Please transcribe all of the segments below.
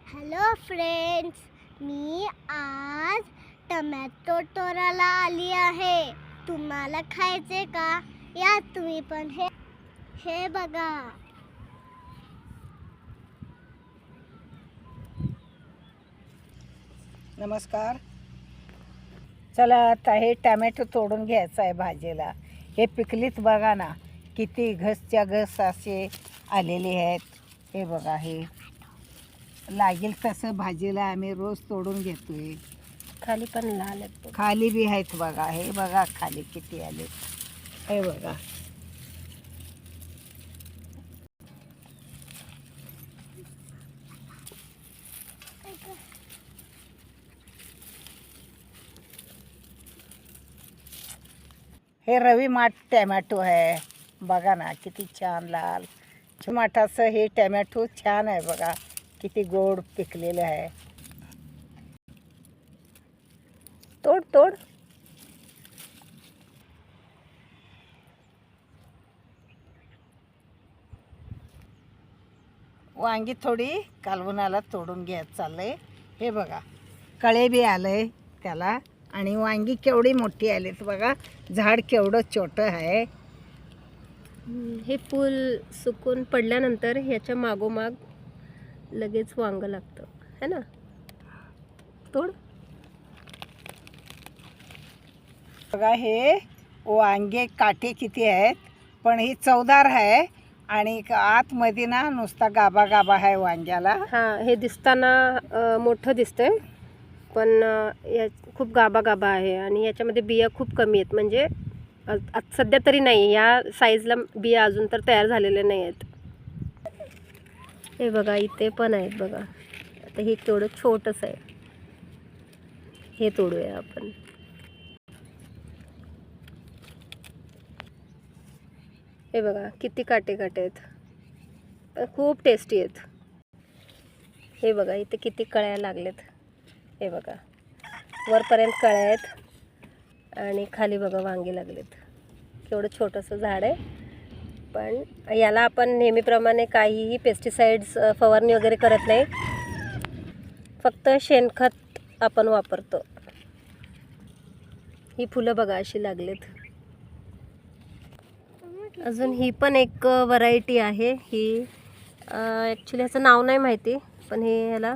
Hello friends, मी आज tomato तोडायला आली आहे. तुम्हाला खायचे का? या तुम्ही पण. हे बघा. नमस्कार. चला आता हे टॅमॅटो तोडून घ्यायचं आहे भाजीला. हे पिकलीत बघा ना, किती घसच्या घस असे आलेले आहेत. हे बघा, हे लागेल तसं भाजीला आम्ही रोज तोडून घेतोय. खाली पण लाल आहेत. खाली बी आहेत बघा. हे बघा खाली किती आले. हे बघा. हे रवी माठ टॅमॅटो आहे. बघा ना किती छान लाल माठाचं हे टॅमॅटो छान आहे. बघा किती गोड पिकलेलं आहे. तोड तोड. वांगी थोडी कालवणाला तोडून घ्यायचं चाललंय. हे बघा कळे बी आलंय त्याला. आणि वांगी केवढी मोठी आलीत बघा. झाड केवढं छोटं आहे. हे फूल सुकून पडल्यानंतर ह्याच्या मागोमाग लगेच वांग लागतं है ना. तोड. बघा हे वांगे काटे किती आहेत, पण ही चवदार आहे. आणि आतमध्ये ना नुसता गाबा गाबा आहे वांग्याला. हां, हे दिसताना मोठं दिसतंय, पण या खूप गाबा गाबा आहे. आणि याच्यामध्ये बिया खूप कमी आहेत. म्हणजे सध्या तरी नाही, या साईजला बिया अजून तर तयार झालेल्या नाही आहेत. हे बघा इथे पण आहेत बघा. आता हे तेवढं छोटंच आहे. हे तोडूया आपण. हे बघा किती काटे काटे आहेत, पण खूप टेस्टी आहेत. हे बघा इथे किती कळ्या लागलेत. हे बघा वरपर्यंत कळ्या आहेत आणि खाली बघा वांगी लागलेत. केवढं छोटंसं झाड आहे, पण याला आपण नेहमीप्रमाणे काहीही पेस्टिसाइड्स फवारणी वगैरे करत नाही. फक्त शेणखत आपण वापरतो. ही फुलं बघा अशी लागलेत. अजून ही पण एक व्हरायटी आहे. ही ॲक्च्युली ह्याचं नाव नाही माहिती, पण हे याला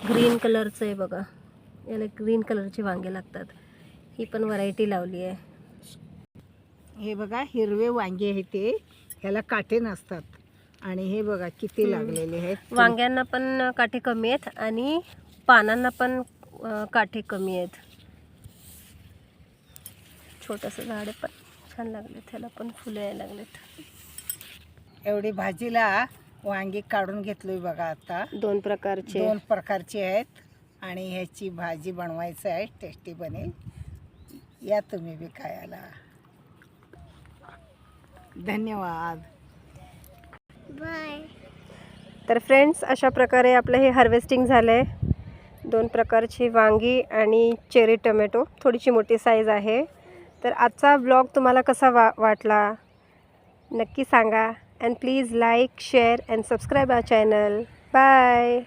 ग्रीन कलरचं आहे बघा. याला ग्रीन कलरची वांगे लागतात. ही पण व्हरायटी लावली आहे. हे बघा हिरवे वांगे आहे ते, ह्याला काटे नसतात. आणि हे बघा किती लागलेले आहेत. वांग्यांना पण काटे कमी आहेत आणि पानांना पण काटे कमी आहेत. छोटंसं झाड आहे, पण छान लागले. त्याला पण फुलं यायला लागलेत. एवढी भाजीला वांगी काढून घेतलोय बघा. आता दोन प्रकारचे आहेत. आणि ह्याची भाजी बनवायचं आहे. टेस्टी बनेल. या तुम्ही बी खायला. धन्यवाद. बाय. तर फ्रेंड्स, अशा प्रकारे आपलं हे हार्वेस्टिंग झालं आहे. दोन प्रकारची वांगी आणि चेरी टोमॅटो. थोडीशी मोठी साईज आहे. तर आजचा ब्लॉग तुम्हाला कसा वाटला नक्की सांगा. And please like, share and subscribe our channel. Bye.